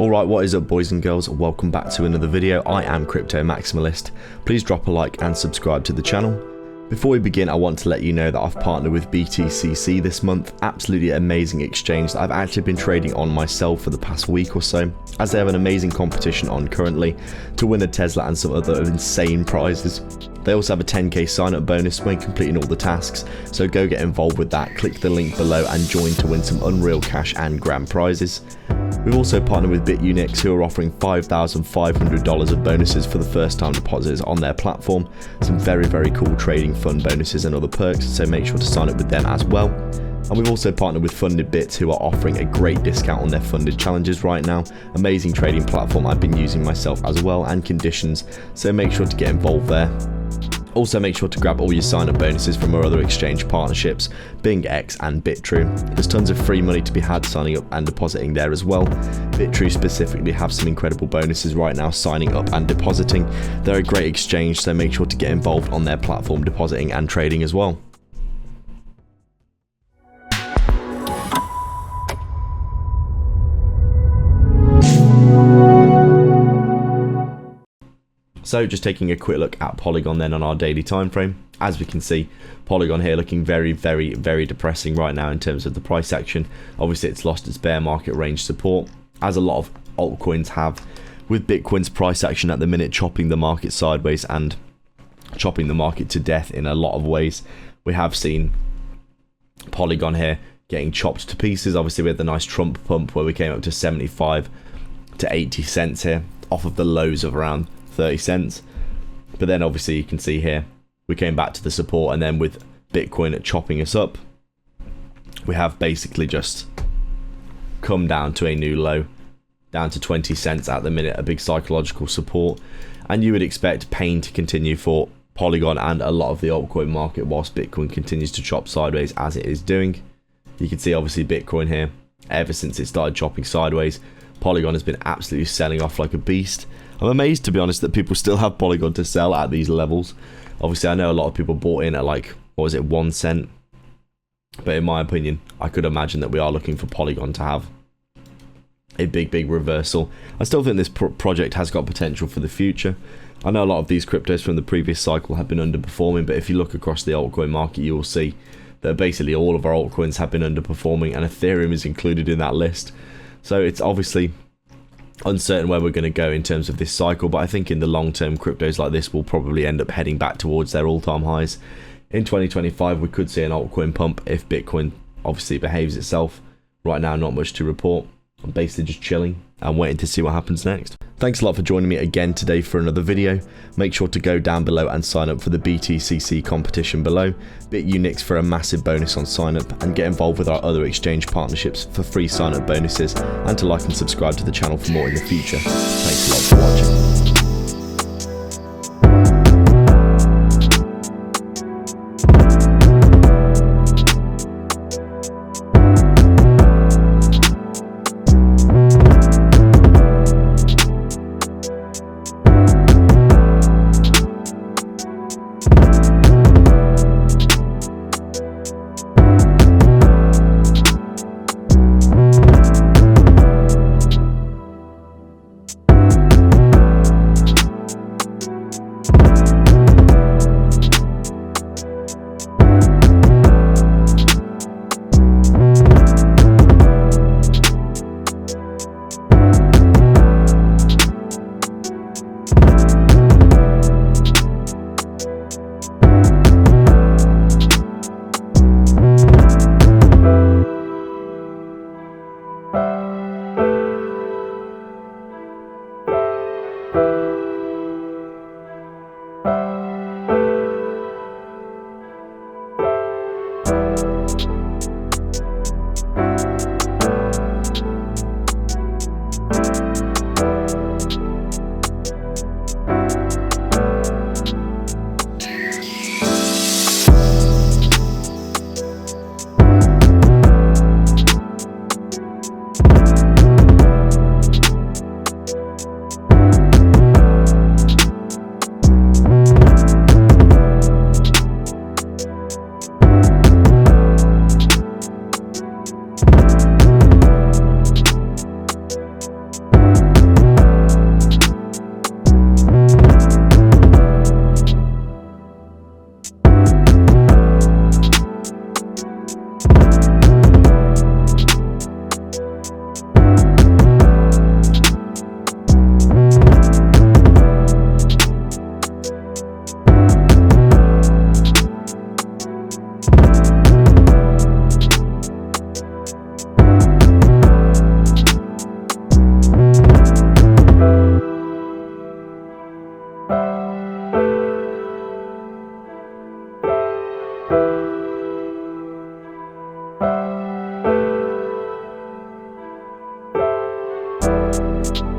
Alright, what is up boys and girls, welcome back to another video. I am Crypto Maximalist. Please drop a like and subscribe to the channel. Before we begin, I want to let you know that I've partnered with BTCC this month. Absolutely amazing exchange that I've actually been trading on myself for the past week or so, as they have an amazing competition on currently to win a Tesla and some other insane prizes. They also have a 10k sign up bonus when completing all the tasks, so go get involved with that. Click the link below and join to win some unreal cash and grand prizes. We've also partnered with BitUnix, who are offering $5,500 of bonuses for the first time deposits on their platform. Some very cool trading fund bonuses and other perks, so make sure to sign up with them as well. And we've also partnered with Funded Bits, who are offering a great discount on their funded challenges right now. Amazing trading platform I've been using myself as well, and conditions, so make sure to get involved there. Also make sure to grab all your sign up bonuses from our other exchange partnerships, BingX and Bitrue. There's tons of free money to be had signing up and depositing there as well. Bitrue specifically have some incredible bonuses right now signing up and depositing. They're a great exchange, so make sure to get involved on their platform depositing and trading as well. So just taking a quick look at Polygon then on our daily time frame. As we can see, Polygon here looking very depressing right now in terms of the price action. Obviously it's lost its bear market range support, as a lot of altcoins have, with Bitcoin's price action at the minute chopping the market sideways and chopping the market to death in a lot of ways. We have seen Polygon here getting chopped to pieces. Obviously we had the nice Trump pump where we came up to 75 to 80 cents here off of the lows of around 30 cents, but then obviously you can see here we came back to the support, and then with Bitcoin chopping us up, we have basically just come down to a new low, down to 20 cents at the minute, a big psychological support. And you would expect pain to continue for Polygon and a lot of the altcoin market whilst Bitcoin continues to chop sideways as it is doing. You can see obviously Bitcoin here, ever since it started chopping sideways, Polygon has been absolutely selling off like a beast. I'm amazed, to be honest, that people still have Polygon to sell at these levels. Obviously, I know a lot of people bought in at like, what was it, 1 cent? But in my opinion, I could imagine that we are looking for Polygon to have a big reversal. I still think this project has got potential for the future. I know a lot of these cryptos from the previous cycle have been underperforming, but if you look across the altcoin market, you will see that basically all of our altcoins have been underperforming, and Ethereum is included in that list. So it's obviously uncertain where we're going to go in terms of this cycle, but I think in the long term, cryptos like this will probably end up heading back towards their all-time highs. In 2025 we could see an altcoin pump if Bitcoin obviously behaves itself. Right now, not much to report. I'm basically just chilling and waiting to see what happens next. Thanks a lot for joining me again today for another video. Make sure to go down below and sign up for the BTCC competition below, BitUnix for a massive bonus on sign up, and get involved with our other exchange partnerships for free sign up bonuses, and to like and subscribe to the channel for more in the future. Thanks a lot for watching. bye.